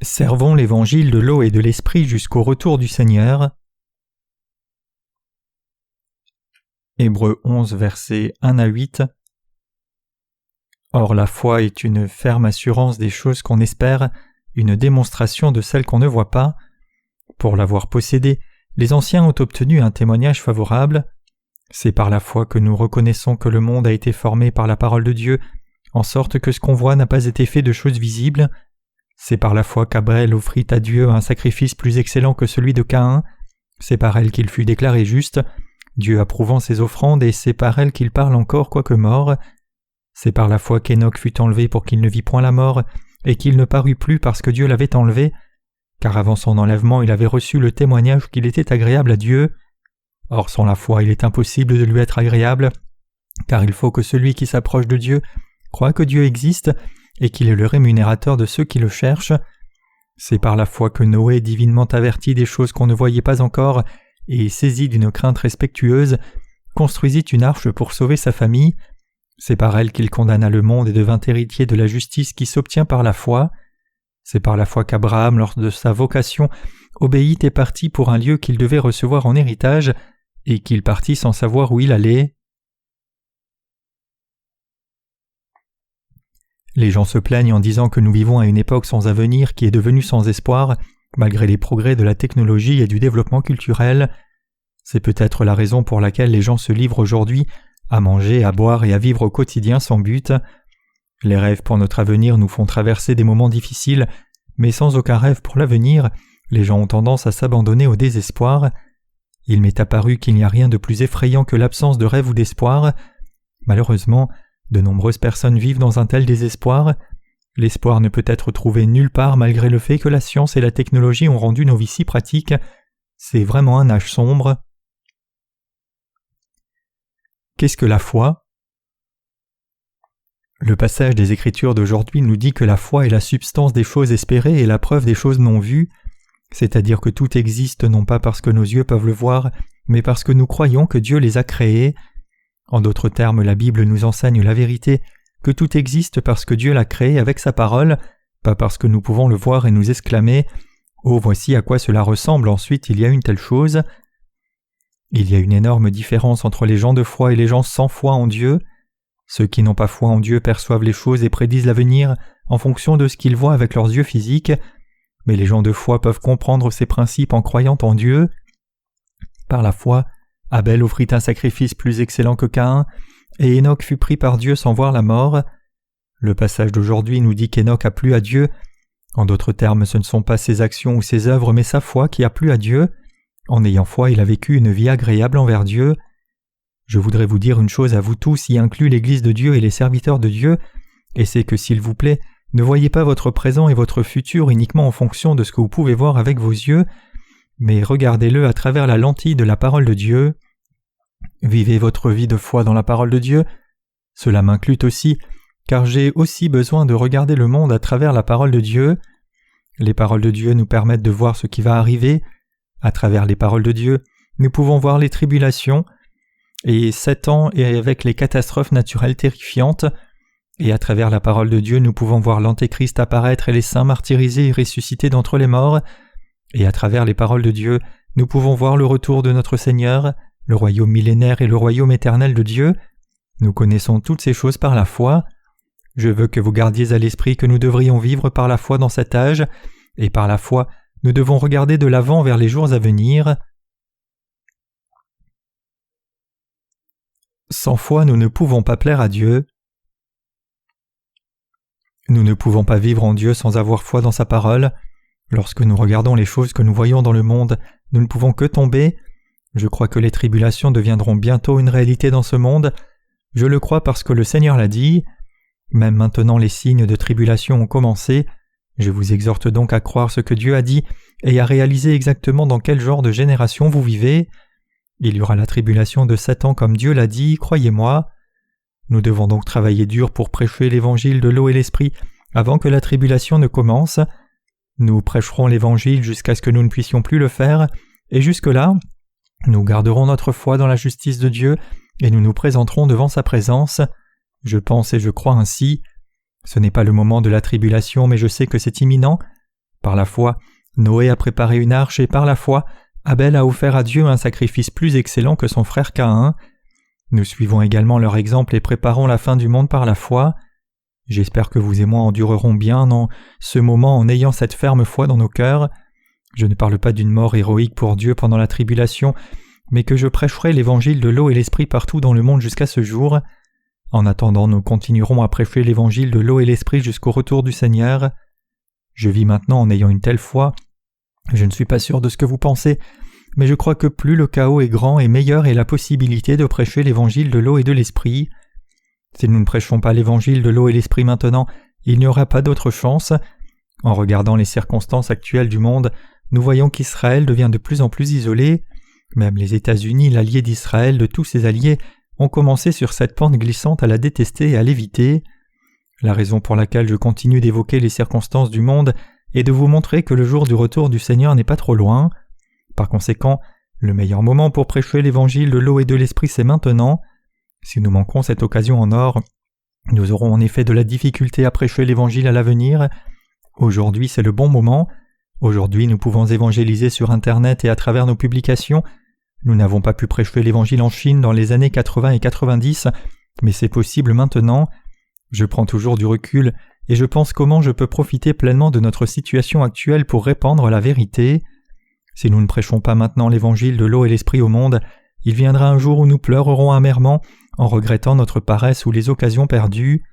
Servons l'évangile de l'eau et de l'esprit jusqu'au retour du Seigneur. Hébreux 11, versets 1 à 8. Or la foi est une ferme assurance des choses qu'on espère, une démonstration de celles qu'on ne voit pas. Pour l'avoir possédée, les anciens ont obtenu un témoignage favorable. C'est par la foi que nous reconnaissons que le monde a été formé par la parole de Dieu, en sorte que ce qu'on voit n'a pas été fait de choses visibles. C'est par la foi qu'Abel offrit à Dieu un sacrifice plus excellent que celui de Caïn. C'est par elle qu'il fut déclaré juste, Dieu approuvant ses offrandes, et c'est par elle qu'il parle encore quoique mort. C'est par la foi qu'Enoch fut enlevé pour qu'il ne vît point la mort, et qu'il ne parut plus parce que Dieu l'avait enlevé, car avant son enlèvement il avait reçu le témoignage qu'il était agréable à Dieu. Or sans la foi il est impossible de lui être agréable, car il faut que celui qui s'approche de Dieu croie que Dieu existe, et qu'il est le rémunérateur de ceux qui le cherchent. C'est par la foi que Noé, divinement averti des choses qu'on ne voyait pas encore, et saisi d'une crainte respectueuse, construisit une arche pour sauver sa famille. C'est par elle qu'il condamna le monde et devint héritier de la justice qui s'obtient par la foi. C'est par la foi qu'Abraham, lors de sa vocation, obéit et partit pour un lieu qu'il devait recevoir en héritage, et qu'il partit sans savoir où il allait. Les gens se plaignent en disant que nous vivons à une époque sans avenir qui est devenue sans espoir, malgré les progrès de la technologie et du développement culturel. C'est peut-être la raison pour laquelle les gens se livrent aujourd'hui à manger, à boire et à vivre au quotidien sans but. Les rêves pour notre avenir nous font traverser des moments difficiles, mais sans aucun rêve pour l'avenir, les gens ont tendance à s'abandonner au désespoir. Il m'est apparu qu'il n'y a rien de plus effrayant que l'absence de rêve ou d'espoir. Malheureusement, de nombreuses personnes vivent dans un tel désespoir. L'espoir ne peut être trouvé nulle part malgré le fait que la science et la technologie ont rendu nos vies si pratiques. C'est vraiment un âge sombre. Qu'est-ce que la foi ? Le passage des Écritures d'aujourd'hui nous dit que la foi est la substance des choses espérées et la preuve des choses non vues, c'est-à-dire que tout existe non pas parce que nos yeux peuvent le voir, mais parce que nous croyons que Dieu les a créés. En d'autres termes, la Bible nous enseigne la vérité, que tout existe parce que Dieu l'a créé avec sa parole, pas parce que nous pouvons le voir et nous exclamer « Oh, voici à quoi cela ressemble, ensuite il y a une telle chose ». Il y a une énorme différence entre les gens de foi et les gens sans foi en Dieu. Ceux qui n'ont pas foi en Dieu perçoivent les choses et prédisent l'avenir en fonction de ce qu'ils voient avec leurs yeux physiques, mais les gens de foi peuvent comprendre ces principes en croyant en Dieu. Par la foi, Abel offrit un sacrifice plus excellent que Caïn, et Enoch fut pris par Dieu sans voir la mort. Le passage d'aujourd'hui nous dit qu'Enoch a plu à Dieu. En d'autres termes, ce ne sont pas ses actions ou ses œuvres, mais sa foi qui a plu à Dieu. En ayant foi, il a vécu une vie agréable envers Dieu. Je voudrais vous dire une chose à vous tous, y inclut l'Église de Dieu et les serviteurs de Dieu, et c'est que s'il vous plaît, ne voyez pas votre présent et votre futur uniquement en fonction de ce que vous pouvez voir avec vos yeux, mais regardez-le à travers la lentille de la parole de Dieu. Vivez votre vie de foi dans la parole de Dieu. Cela m'inclut aussi, car j'ai aussi besoin de regarder le monde à travers la parole de Dieu. Les paroles de Dieu nous permettent de voir ce qui va arriver. À travers les paroles de Dieu, nous pouvons voir les tribulations, et 7 ans et avec les catastrophes naturelles terrifiantes. Et à travers la parole de Dieu, nous pouvons voir l'Antéchrist apparaître et les saints martyrisés et ressuscités d'entre les morts. Et à travers les paroles de Dieu, nous pouvons voir le retour de notre Seigneur, le royaume millénaire et le royaume éternel de Dieu. Nous connaissons toutes ces choses par la foi. Je veux que vous gardiez à l'esprit que nous devrions vivre par la foi dans cet âge, et par la foi, nous devons regarder de l'avant vers les jours à venir. Sans foi, nous ne pouvons pas plaire à Dieu. Nous ne pouvons pas vivre en Dieu sans avoir foi dans sa parole. Lorsque nous regardons les choses que nous voyons dans le monde, nous ne pouvons que tomber. Je crois que les tribulations deviendront bientôt une réalité dans ce monde. Je le crois parce que le Seigneur l'a dit. Même maintenant les signes de tribulation ont commencé. Je vous exhorte donc à croire ce que Dieu a dit et à réaliser exactement dans quel genre de génération vous vivez. Il y aura la tribulation de 7 ans comme Dieu l'a dit, croyez-moi. Nous devons donc travailler dur pour prêcher l'évangile de l'eau et l'esprit avant que la tribulation ne commence. Nous prêcherons l'évangile jusqu'à ce que nous ne puissions plus le faire, et jusque-là, nous garderons notre foi dans la justice de Dieu et nous nous présenterons devant sa présence. Je pense et je crois ainsi. Ce n'est pas le moment de la tribulation, mais je sais que c'est imminent. Par la foi, Noé a préparé une arche et par la foi, Abel a offert à Dieu un sacrifice plus excellent que son frère Caïn. Nous suivons également leur exemple et préparons la fin du monde par la foi. J'espère que vous et moi endurerons bien dans ce moment en ayant cette ferme foi dans nos cœurs. Je ne parle pas d'une mort héroïque pour Dieu pendant la tribulation, mais que je prêcherai l'évangile de l'eau et l'esprit partout dans le monde jusqu'à ce jour. En attendant, nous continuerons à prêcher l'évangile de l'eau et l'esprit jusqu'au retour du Seigneur. Je vis maintenant en ayant une telle foi. Je ne suis pas sûr de ce que vous pensez, mais je crois que plus le chaos est grand et meilleure est la possibilité de prêcher l'évangile de l'eau et de l'esprit. Si nous ne prêchons pas l'évangile de l'eau et l'esprit maintenant, il n'y aura pas d'autre chance. En regardant les circonstances actuelles du monde, nous voyons qu'Israël devient de plus en plus isolé. Même les États-Unis, l'allié d'Israël de tous ses alliés, ont commencé sur cette pente glissante à la détester et à l'éviter. La raison pour laquelle je continue d'évoquer les circonstances du monde est de vous montrer que le jour du retour du Seigneur n'est pas trop loin. Par conséquent, le meilleur moment pour prêcher l'évangile de l'eau et de l'esprit c'est maintenant. Si nous manquons cette occasion en or, nous aurons en effet de la difficulté à prêcher l'évangile à l'avenir. Aujourd'hui c'est le bon moment. Aujourd'hui nous pouvons évangéliser sur Internet et à travers nos publications. Nous n'avons pas pu prêcher l'évangile en Chine dans les années 80 et 90, mais c'est possible maintenant. Je prends toujours du recul et je pense comment je peux profiter pleinement de notre situation actuelle pour répandre la vérité. Si nous ne prêchons pas maintenant l'évangile de l'eau et l'esprit au monde, il viendra un jour où nous pleurerons amèrement en regrettant notre paresse ou les occasions perdues.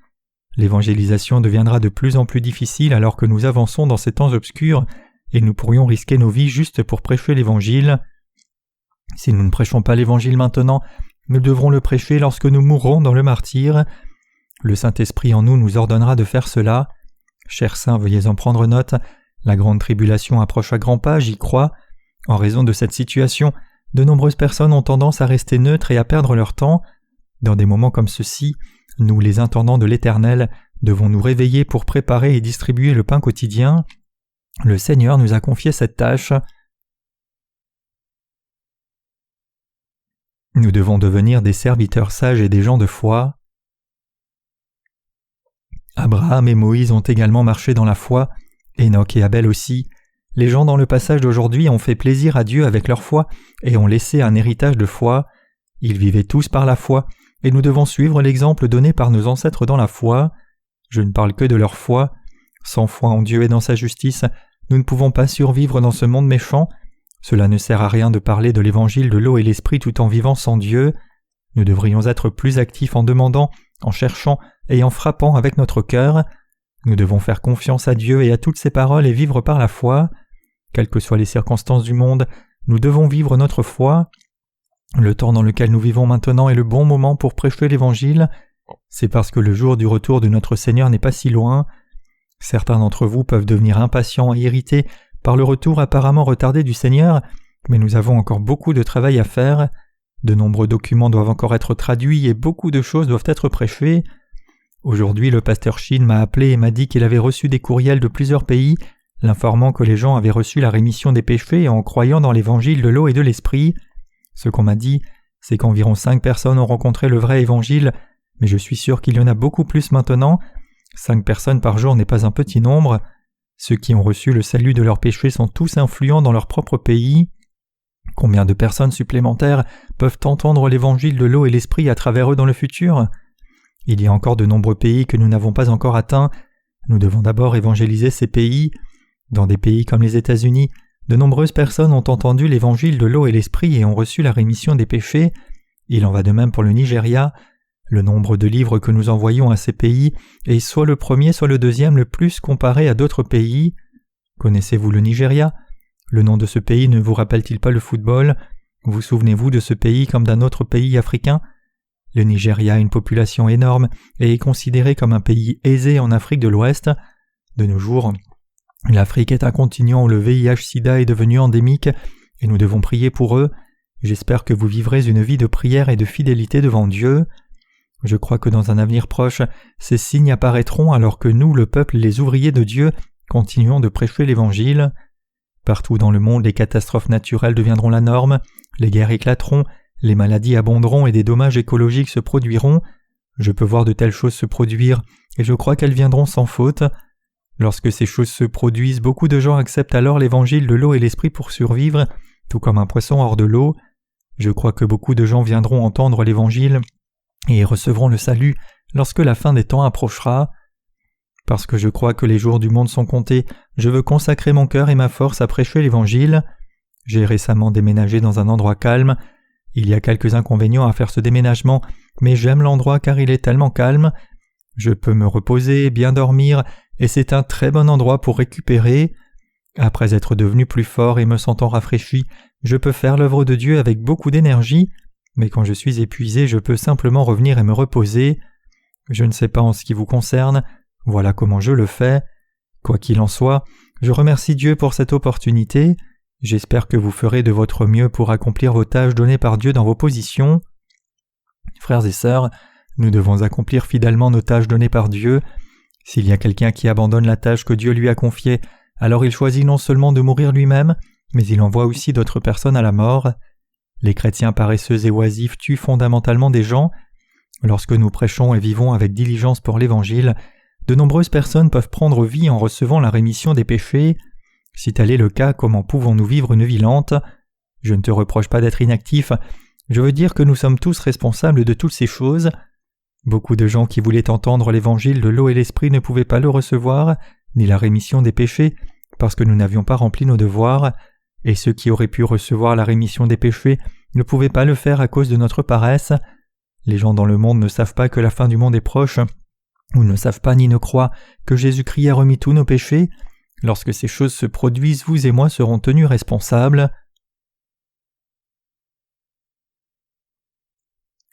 L'évangélisation deviendra de plus en plus difficile alors que nous avançons dans ces temps obscurs et nous pourrions risquer nos vies juste pour prêcher l'évangile. Si nous ne prêchons pas l'évangile maintenant, nous devrons le prêcher lorsque nous mourrons dans le martyre. Le Saint-Esprit en nous ordonnera de faire cela. Chers saints, veuillez en prendre note. La grande tribulation approche à grands pas, j'y crois. En raison de cette situation, de nombreuses personnes ont tendance à rester neutres et à perdre leur temps. Dans des moments comme ceux-ci, nous, les intendants de l'Éternel, devons nous réveiller pour préparer et distribuer le pain quotidien. Le Seigneur nous a confié cette tâche. Nous devons devenir des serviteurs sages et des gens de foi. Abraham et Moïse ont également marché dans la foi, Enoch et Abel aussi. Les gens dans le passage d'aujourd'hui ont fait plaisir à Dieu avec leur foi et ont laissé un héritage de foi. Ils vivaient tous par la foi, et nous devons suivre l'exemple donné par nos ancêtres dans la foi. Je ne parle que de leur foi. Sans foi en Dieu et dans sa justice, nous ne pouvons pas survivre dans ce monde méchant. Cela ne sert à rien de parler de l'évangile de l'eau et l'esprit tout en vivant sans Dieu. Nous devrions être plus actifs en demandant, en cherchant et en frappant avec notre cœur. Nous devons faire confiance à Dieu et à toutes ses paroles et vivre par la foi. Quelles que soient les circonstances du monde, nous devons vivre notre foi. Le temps dans lequel nous vivons maintenant est le bon moment pour prêcher l'Évangile. C'est parce que le jour du retour de notre Seigneur n'est pas si loin. Certains d'entre vous peuvent devenir impatients et irrités par le retour apparemment retardé du Seigneur, mais nous avons encore beaucoup de travail à faire. De nombreux documents doivent encore être traduits et beaucoup de choses doivent être prêchées. Aujourd'hui, le pasteur Shin m'a appelé et m'a dit qu'il avait reçu des courriels de plusieurs pays, l'informant que les gens avaient reçu la rémission des péchés en croyant dans l'évangile de l'eau et de l'esprit. Ce qu'on m'a dit, c'est qu'environ 5 personnes ont rencontré le vrai évangile, mais je suis sûr qu'il y en a beaucoup plus maintenant. 5 personnes par jour n'est pas un petit nombre. Ceux qui ont reçu le salut de leurs péchés sont tous influents dans leur propre pays. Combien de personnes supplémentaires peuvent entendre l'évangile de l'eau et l'esprit à travers eux dans le futur ? Il y a encore de nombreux pays que nous n'avons pas encore atteints. Nous devons d'abord évangéliser ces pays. Dans des pays comme les États-Unis, de nombreuses personnes ont entendu l'évangile de l'eau et l'esprit et ont reçu la rémission des péchés. Il en va de même pour le Nigeria. Le nombre de livres que nous envoyons à ces pays est soit le premier, soit le deuxième le plus comparé à d'autres pays. Connaissez-vous le Nigeria ? Le nom de ce pays ne vous rappelle-t-il pas le football ? Vous souvenez-vous de ce pays comme d'un autre pays africain ? Le Nigeria a une population énorme et est considéré comme un pays aisé en Afrique de l'Ouest. De nos jours, l'Afrique est un continent où le VIH-Sida est devenu endémique et nous devons prier pour eux. J'espère que vous vivrez une vie de prière et de fidélité devant Dieu. Je crois que dans un avenir proche, ces signes apparaîtront alors que nous, le peuple et les ouvriers de Dieu, continuons de prêcher l'Évangile. Partout dans le monde, les catastrophes naturelles deviendront la norme, les guerres éclateront, les maladies abonderont et des dommages écologiques se produiront. Je peux voir de telles choses se produire et je crois qu'elles viendront sans faute. Lorsque ces choses se produisent, beaucoup de gens acceptent alors l'évangile de l'eau et l'esprit pour survivre, tout comme un poisson hors de l'eau. Je crois que beaucoup de gens viendront entendre l'évangile et recevront le salut lorsque la fin des temps approchera. Parce que je crois que les jours du monde sont comptés, je veux consacrer mon cœur et ma force à prêcher l'évangile. J'ai récemment déménagé dans un endroit calme. Il y a quelques inconvénients à faire ce déménagement, mais j'aime l'endroit car il est tellement calme. Je peux me reposer, bien dormir, et c'est un très bon endroit pour récupérer. Après être devenu plus fort et me sentant rafraîchi, je peux faire l'œuvre de Dieu avec beaucoup d'énergie, mais quand je suis épuisé, je peux simplement revenir et me reposer. Je ne sais pas en ce qui vous concerne, voilà comment je le fais. Quoi qu'il en soit, je remercie Dieu pour cette opportunité. J'espère que vous ferez de votre mieux pour accomplir vos tâches données par Dieu dans vos positions. Frères et sœurs, nous devons accomplir fidèlement nos tâches données par Dieu. S'il y a quelqu'un qui abandonne la tâche que Dieu lui a confiée, alors il choisit non seulement de mourir lui-même, mais il envoie aussi d'autres personnes à la mort. Les chrétiens paresseux et oisifs tuent fondamentalement des gens. Lorsque nous prêchons et vivons avec diligence pour l'Évangile, de nombreuses personnes peuvent prendre vie en recevant la rémission des péchés. Si tel est le cas, comment pouvons-nous vivre une vie lente ? Je ne te reproche pas d'être inactif, je veux dire que nous sommes tous responsables de toutes ces choses. Beaucoup de gens qui voulaient entendre l'évangile de l'eau et l'esprit ne pouvaient pas le recevoir, ni la rémission des péchés, parce que nous n'avions pas rempli nos devoirs, et ceux qui auraient pu recevoir la rémission des péchés ne pouvaient pas le faire à cause de notre paresse. Les gens dans le monde ne savent pas que la fin du monde est proche, ou ne savent pas ni ne croient que Jésus-Christ a remis tous nos péchés. Lorsque ces choses se produisent, vous et moi serons tenus responsables.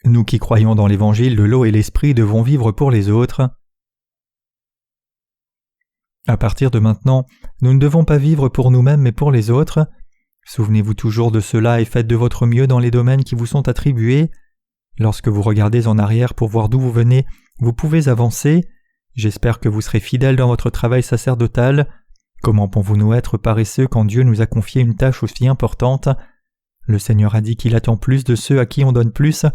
Nous qui croyons dans l'évangile de l'eau et l'esprit devons vivre pour les autres. À partir de maintenant, nous ne devons pas vivre pour nous-mêmes mais pour les autres. Souvenez-vous toujours de cela et faites de votre mieux dans les domaines qui vous sont attribués. Lorsque vous regardez en arrière pour voir d'où vous venez, vous pouvez avancer. J'espère que vous serez fidèles dans votre travail sacerdotal. Comment pouvons-nous être paresseux quand Dieu nous a confié une tâche aussi importante ? Le Seigneur a dit qu'il attend plus de ceux à qui on donne plus.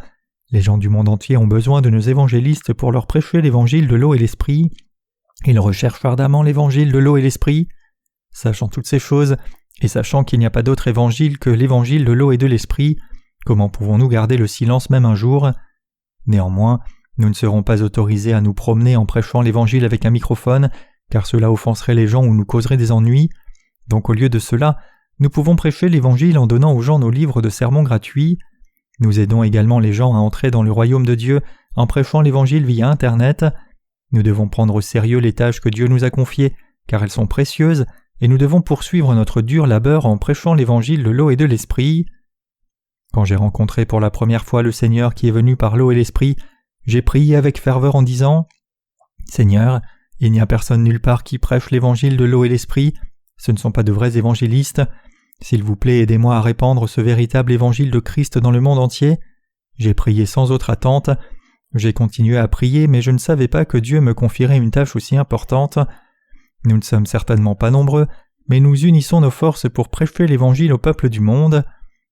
Les gens du monde entier ont besoin de nos évangélistes pour leur prêcher l'évangile de l'eau et l'esprit. Ils recherchent ardemment l'évangile de l'eau et l'esprit. Sachant toutes ces choses, et sachant qu'il n'y a pas d'autre évangile que l'évangile de l'eau et de l'esprit, comment pouvons-nous garder le silence même un jour ? Néanmoins, nous ne serons pas autorisés à nous promener en prêchant l'évangile avec un microphone, car cela offenserait les gens ou nous causerait des ennuis. Donc au lieu de cela, nous pouvons prêcher l'évangile en donnant aux gens nos livres de sermons gratuits. Nous aidons également les gens à entrer dans le royaume de Dieu en prêchant l'évangile via Internet. Nous devons prendre au sérieux les tâches que Dieu nous a confiées, car elles sont précieuses, et nous devons poursuivre notre dur labeur en prêchant l'évangile de l'eau et de l'esprit. Quand j'ai rencontré pour la première fois le Seigneur qui est venu par l'eau et l'esprit, j'ai prié avec ferveur en disant « Seigneur, il n'y a personne nulle part qui prêche l'évangile de l'eau et l'esprit, ce ne sont pas de vrais évangélistes. S'il vous plaît, aidez-moi à répandre ce véritable évangile de Christ dans le monde entier. » J'ai prié sans autre attente. J'ai continué à prier, mais je ne savais pas que Dieu me confierait une tâche aussi importante. Nous ne sommes certainement pas nombreux, mais nous unissons nos forces pour prêcher l'évangile au peuple du monde.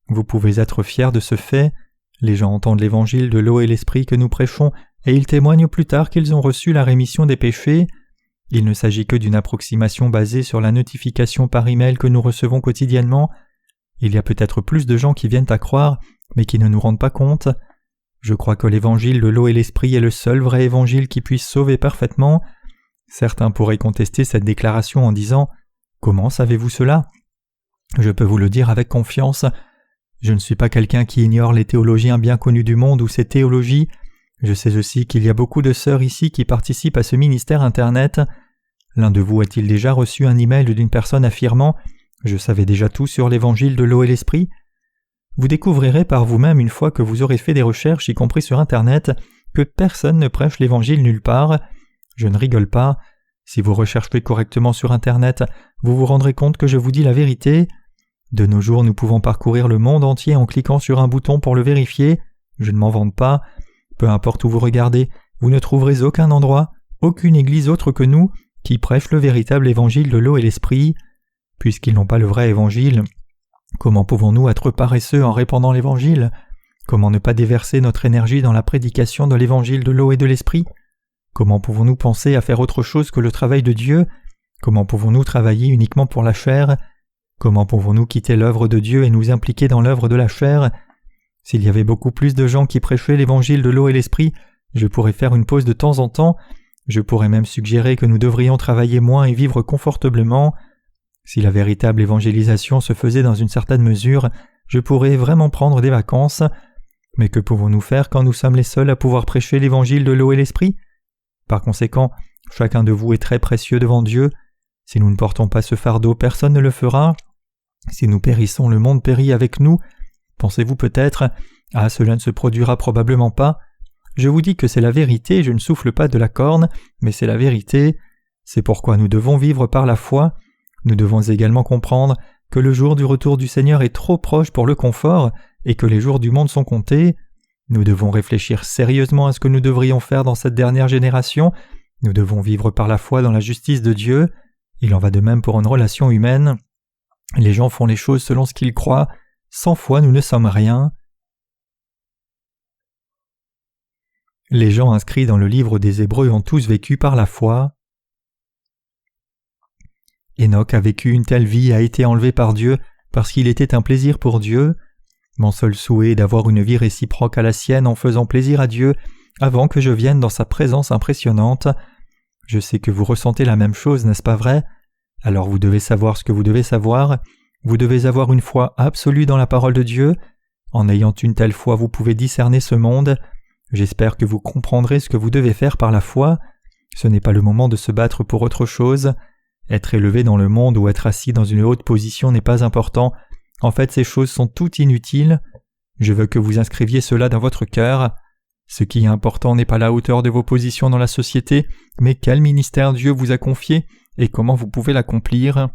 Vous pouvez être fiers de ce fait. Les gens entendent l'évangile de l'eau et l'esprit que nous prêchons, et ils témoignent plus tard qu'ils ont reçu la rémission des péchés. Il ne s'agit que d'une approximation basée sur la notification par email que nous recevons quotidiennement. Il y a peut-être plus de gens qui viennent à croire, mais qui ne nous rendent pas compte. Je crois que l'évangile de l'eau et l'esprit est le seul vrai évangile qui puisse sauver parfaitement. Certains pourraient contester cette déclaration en disant « Comment savez-vous cela ?» Je peux vous le dire avec confiance. Je ne suis pas quelqu'un qui ignore les théologiens bien connus du monde ou ces théologies. Je sais aussi qu'il y a beaucoup de sœurs ici qui participent à ce ministère Internet. L'un de vous a-t-il déjà reçu un email d'une personne affirmant « Je savais déjà tout sur l'évangile de l'eau et l'esprit » Vous découvrirez par vous-même une fois que vous aurez fait des recherches, y compris sur Internet, que personne ne prêche l'évangile nulle part. Je ne rigole pas. Si vous recherchez correctement sur Internet, vous vous rendrez compte que je vous dis la vérité. De nos jours, nous pouvons parcourir le monde entier en cliquant sur un bouton pour le vérifier. Je ne m'en vante pas. Peu importe où vous regardez, vous ne trouverez aucun endroit, aucune église autre que nous, qui prêche le véritable évangile de l'eau et l'esprit. Puisqu'ils n'ont pas le vrai évangile, comment pouvons-nous être paresseux en répandant l'évangile ? Comment ne pas déverser notre énergie dans la prédication de l'évangile de l'eau et de l'esprit ? Comment pouvons-nous penser à faire autre chose que le travail de Dieu ? Comment pouvons-nous travailler uniquement pour la chair? Comment pouvons-nous quitter l'œuvre de Dieu et nous impliquer dans l'œuvre de la chair? S'il y avait beaucoup plus de gens qui prêchaient l'évangile de l'eau et l'esprit, je pourrais faire une pause de temps en temps. Je pourrais même suggérer que nous devrions travailler moins et vivre confortablement. Si la véritable évangélisation se faisait dans une certaine mesure, je pourrais vraiment prendre des vacances. Mais que pouvons-nous faire quand nous sommes les seuls à pouvoir prêcher l'évangile de l'eau et l'esprit? Par conséquent, chacun de vous est très précieux devant Dieu. Si nous ne portons pas ce fardeau, personne ne le fera. Si nous périssons, le monde périt avec nous. Pensez-vous peut-être « Ah, cela ne se produira probablement pas ». Je vous dis que c'est la vérité, je ne souffle pas de la corne, mais c'est la vérité. C'est pourquoi nous devons vivre par la foi. Nous devons également comprendre que le jour du retour du Seigneur est trop proche pour le confort et que les jours du monde sont comptés. Nous devons réfléchir sérieusement à ce que nous devrions faire dans cette dernière génération. Nous devons vivre par la foi dans la justice de Dieu. Il en va de même pour une relation humaine. Les gens font les choses selon ce qu'ils croient. Sans foi, nous ne sommes rien. Les gens inscrits dans le livre des Hébreux ont tous vécu par la foi. Enoch a vécu une telle vie et a été enlevé par Dieu parce qu'il était un plaisir pour Dieu. Mon seul souhait est d'avoir une vie réciproque à la sienne en faisant plaisir à Dieu avant que je vienne dans sa présence impressionnante. Je sais que vous ressentez la même chose, n'est-ce pas vrai? Alors vous devez savoir ce que vous devez savoir. Vous devez avoir une foi absolue dans la parole de Dieu. En ayant une telle foi, vous pouvez discerner ce monde. J'espère que vous comprendrez ce que vous devez faire par la foi. Ce n'est pas le moment de se battre pour autre chose. Être élevé dans le monde ou être assis dans une haute position n'est pas important. En fait, ces choses sont toutes inutiles. Je veux que vous inscriviez cela dans votre cœur. Ce qui est important n'est pas la hauteur de vos positions dans la société, mais quel ministère Dieu vous a confié et comment vous pouvez l'accomplir.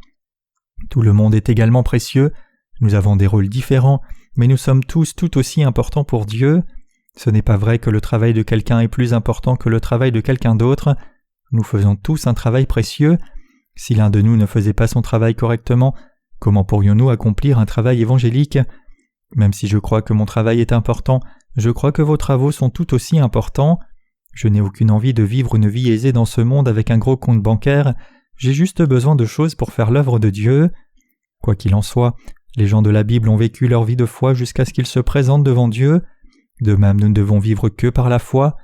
Tout le monde est également précieux. Nous avons des rôles différents, mais nous sommes tous tout aussi importants pour Dieu. Ce n'est pas vrai que le travail de quelqu'un est plus important que le travail de quelqu'un d'autre. Nous faisons tous un travail précieux. Si l'un de nous ne faisait pas son travail correctement, comment pourrions-nous accomplir un travail évangélique? Même si je crois que mon travail est important, je crois que vos travaux sont tout aussi importants. Je n'ai aucune envie de vivre une vie aisée dans ce monde avec un gros compte bancaire. J'ai juste besoin de choses pour faire l'œuvre de Dieu. Quoi qu'il en soit, les gens de la Bible ont vécu leur vie de foi jusqu'à ce qu'ils se présentent devant Dieu. De même, nous ne devons vivre que par la foi.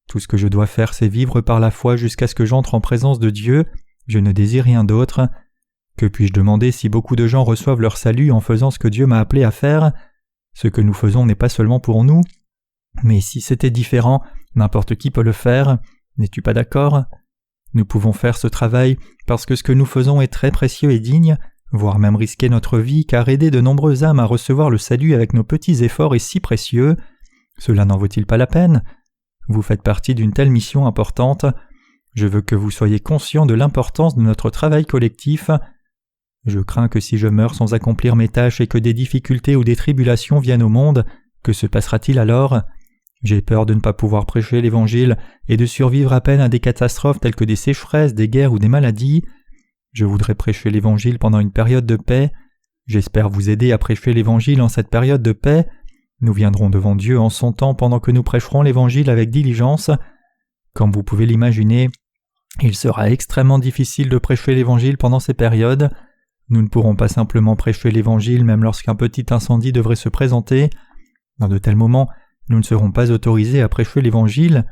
Tout ce que je dois faire, c'est vivre par la foi jusqu'à ce que j'entre en présence de Dieu. Je ne désire rien d'autre. Que puis-je demander si beaucoup de gens reçoivent leur salut en faisant ce que Dieu m'a appelé à faire? Ce que nous faisons n'est pas seulement pour nous. Mais si c'était différent, n'importe qui peut le faire. N'es-tu pas d'accord? Nous pouvons faire ce travail parce que ce que nous faisons est très précieux et digne, voire même risquer notre vie, car aider de nombreuses âmes à recevoir le salut avec nos petits efforts est si précieux. Cela n'en vaut-il pas la peine? Vous faites partie d'une telle mission importante. Je veux que vous soyez conscients de l'importance de notre travail collectif. Je crains que si je meurs sans accomplir mes tâches et que des difficultés ou des tribulations viennent au monde, que se passera-t-il alors? J'ai peur de ne pas pouvoir prêcher l'Évangile et de survivre à peine à des catastrophes telles que des sécheresses, des guerres ou des maladies. Je voudrais prêcher l'Évangile pendant une période de paix. J'espère vous aider à prêcher l'Évangile en cette période de paix. Nous viendrons devant Dieu en son temps pendant que nous prêcherons l'Évangile avec diligence. Comme vous pouvez l'imaginer, il sera extrêmement difficile de prêcher l'Évangile pendant ces périodes. Nous ne pourrons pas simplement prêcher l'Évangile même lorsqu'un petit incendie devrait se présenter. Dans de tels moments, nous ne serons pas autorisés à prêcher l'Évangile.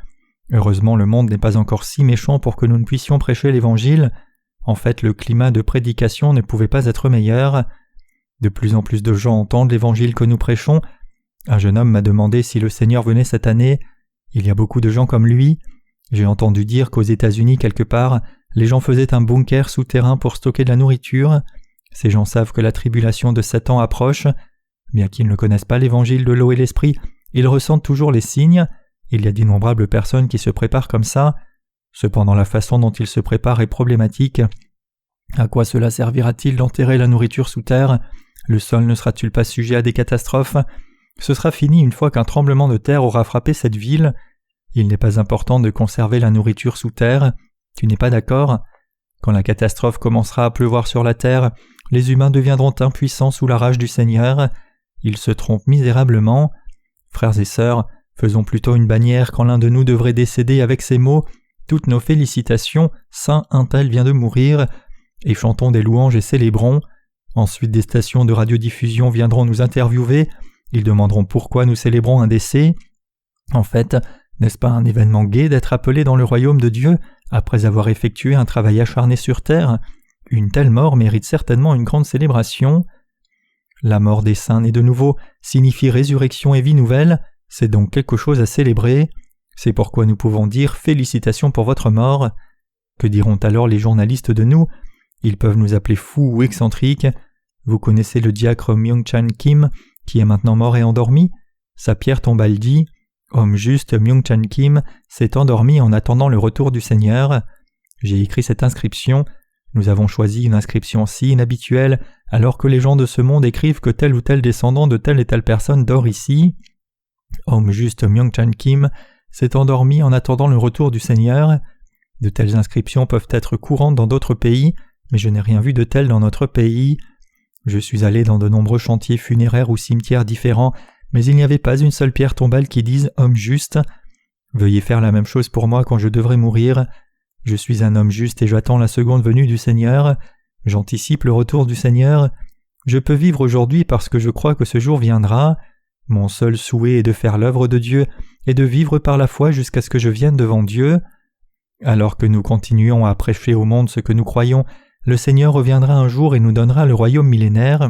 Heureusement, le monde n'est pas encore si méchant pour que nous ne puissions prêcher l'Évangile. En fait, le climat de prédication ne pouvait pas être meilleur. De plus en plus de gens entendent l'Évangile que nous prêchons. Un jeune homme m'a demandé si le Seigneur venait cette année. Il y a beaucoup de gens comme lui. J'ai entendu dire qu'aux États-Unis, quelque part, les gens faisaient un bunker souterrain pour stocker de la nourriture. Ces gens savent que la tribulation de Satan approche. Bien qu'ils ne connaissent pas l'Évangile de l'eau et l'Esprit, ils ressentent toujours les signes. Il y a d'innombrables personnes qui se préparent comme ça. Cependant, la façon dont ils se préparent est problématique. À quoi cela servira-t-il d'enterrer la nourriture sous terre? Le sol ne sera-t-il pas sujet à des catastrophes? Ce sera fini une fois qu'un tremblement de terre aura frappé cette ville. Il n'est pas important de conserver la nourriture sous terre. Tu n'es pas d'accord? Quand la catastrophe commencera à pleuvoir sur la terre, les humains deviendront impuissants sous la rage du Seigneur. Ils se trompent misérablement. Frères et sœurs, faisons plutôt une bannière quand l'un de nous devrait décéder avec ces mots « Toutes nos félicitations, Saint un tel vient de mourir ». et chantons des louanges et célébrons. Ensuite des stations de radiodiffusion viendront nous interviewer, ils demanderont pourquoi nous célébrons un décès. En fait, n'est-ce pas un événement gai d'être appelé dans le royaume de Dieu après avoir effectué un travail acharné sur terre? Une telle mort mérite certainement une grande célébration. La mort des saints nés de nouveau signifie résurrection et vie nouvelle, c'est donc quelque chose à célébrer. C'est pourquoi nous pouvons dire « Félicitations pour votre mort ». Que diront alors les journalistes de nous? Ils peuvent nous appeler fous ou excentriques. Vous connaissez le diacre Myung-Chan Kim, qui est maintenant mort et endormi? Sa pierre tombale dit « Homme juste Myung-Chan Kim s'est endormi en attendant le retour du Seigneur ». J'ai écrit cette inscription. Nous avons choisi une inscription si inhabituelle, alors que les gens de ce monde écrivent que tel ou tel descendant de telle et telle personne dort ici. Homme juste Myung-Chan Kim s'est endormi en attendant le retour du Seigneur. De telles inscriptions peuvent être courantes dans d'autres pays, mais je n'ai rien vu de tel dans notre pays. Je suis allé dans de nombreux chantiers funéraires ou cimetières différents, mais il n'y avait pas une seule pierre tombale qui dise « homme juste ». Veuillez faire la même chose pour moi quand je devrais mourir. Je suis un homme juste et j'attends la seconde venue du Seigneur. J'anticipe le retour du Seigneur. Je peux vivre aujourd'hui parce que je crois que ce jour viendra. Mon seul souhait est de faire l'œuvre de Dieu et de vivre par la foi jusqu'à ce que je vienne devant Dieu. Alors que nous continuons à prêcher au monde ce que nous croyons, le Seigneur reviendra un jour et nous donnera le royaume millénaire,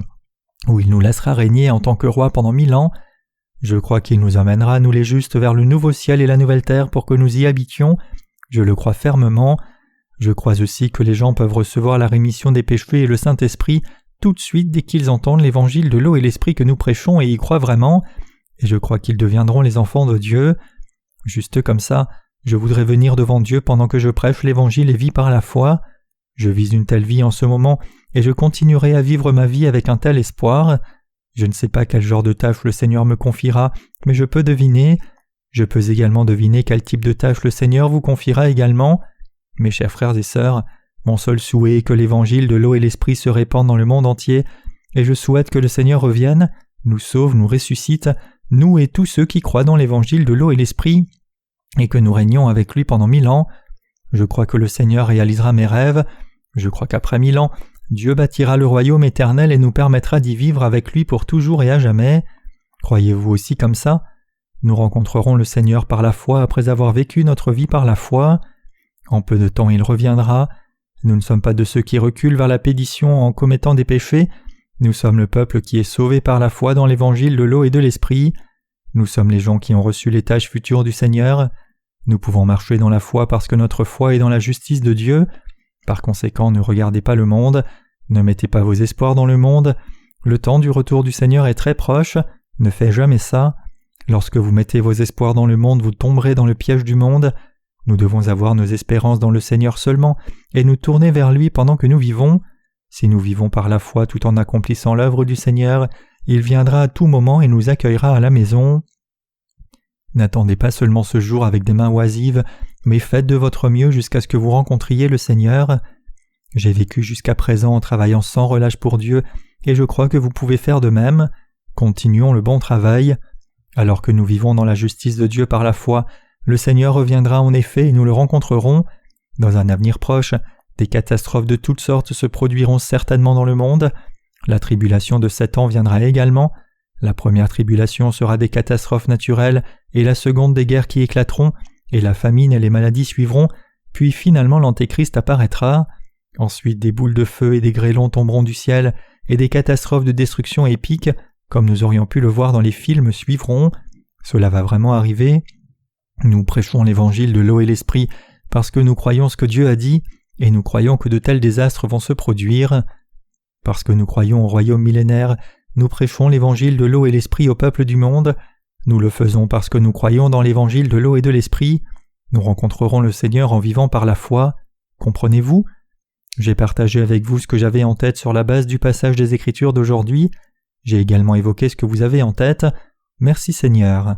où il nous laissera régner en tant que roi pendant 1000 ans. Je crois qu'il nous emmènera, nous les justes, vers le nouveau ciel et la nouvelle terre pour que nous y habitions. Je le crois fermement. Je crois aussi que les gens peuvent recevoir la rémission des péchés et le Saint-Esprit tout de suite dès qu'ils entendent l'évangile de l'eau et l'esprit que nous prêchons et y croient vraiment, et je crois qu'ils deviendront les enfants de Dieu. Juste comme ça, je voudrais venir devant Dieu pendant que je prêche l'évangile et vis par la foi. Je vis une telle vie en ce moment et je continuerai à vivre ma vie avec un tel espoir. Je ne sais pas quel genre de tâche le Seigneur me confiera, mais je peux deviner. Je peux également deviner quel type de tâche le Seigneur vous confiera également. Mes chers frères et sœurs, mon seul souhait est que l'évangile de l'eau et l'esprit se répande dans le monde entier, et je souhaite que le Seigneur revienne, nous sauve, nous ressuscite, nous et tous ceux qui croient dans l'évangile de l'eau et l'esprit, et que nous régnions avec lui pendant 1000 ans. Je crois que le Seigneur réalisera mes rêves. Je crois qu'après 1000 ans, Dieu bâtira le royaume éternel et nous permettra d'y vivre avec lui pour toujours et à jamais. Croyez-vous aussi comme ça? Nous rencontrerons le Seigneur par la foi après avoir vécu notre vie par la foi. En peu de temps il reviendra. Nous ne sommes pas de ceux qui reculent vers la perdition en commettant des péchés. Nous sommes le peuple qui est sauvé par la foi dans l'évangile de l'eau et de l'esprit. Nous sommes les gens qui ont reçu les tâches futures du Seigneur. Nous pouvons marcher dans la foi parce que notre foi est dans la justice de Dieu. Par conséquent, ne regardez pas le monde. Ne mettez pas vos espoirs dans le monde. Le temps du retour du Seigneur est très proche. Ne faites jamais ça. Lorsque vous mettez vos espoirs dans le monde, vous tomberez dans le piège du monde. Nous devons avoir nos espérances dans le Seigneur seulement et nous tourner vers lui pendant que nous vivons. Si nous vivons par la foi tout en accomplissant l'œuvre du Seigneur, il viendra à tout moment et nous accueillera à la maison. N'attendez pas seulement ce jour avec des mains oisives, mais faites de votre mieux jusqu'à ce que vous rencontriez le Seigneur. J'ai vécu jusqu'à présent en travaillant sans relâche pour Dieu, et je crois que vous pouvez faire de même. Continuons le bon travail. Alors que nous vivons dans la justice de Dieu par la foi, le Seigneur reviendra en effet et nous le rencontrerons. Dans un avenir proche, des catastrophes de toutes sortes se produiront certainement dans le monde. La tribulation de 7 ans viendra également. La première tribulation sera des catastrophes naturelles et la seconde des guerres qui éclateront, et la famine et les maladies suivront, puis finalement l'Antéchrist apparaîtra. Ensuite des boules de feu et des grêlons tomberont du ciel, et des catastrophes de destruction épiques, comme nous aurions pu le voir dans les films, suivront. Cela va vraiment arriver. Nous prêchons l'évangile de l'eau et l'esprit parce que nous croyons ce que Dieu a dit, et nous croyons que de tels désastres vont se produire. Parce que nous croyons au royaume millénaire, nous prêchons l'évangile de l'eau et l'esprit au peuple du monde. Nous le faisons parce que nous croyons dans l'évangile de l'eau et de l'esprit. Nous rencontrerons le Seigneur en vivant par la foi. Comprenez-vous? J'ai partagé avec vous ce que j'avais en tête sur la base du passage des Écritures d'aujourd'hui. J'ai également évoqué ce que vous avez en tête. Merci Seigneur.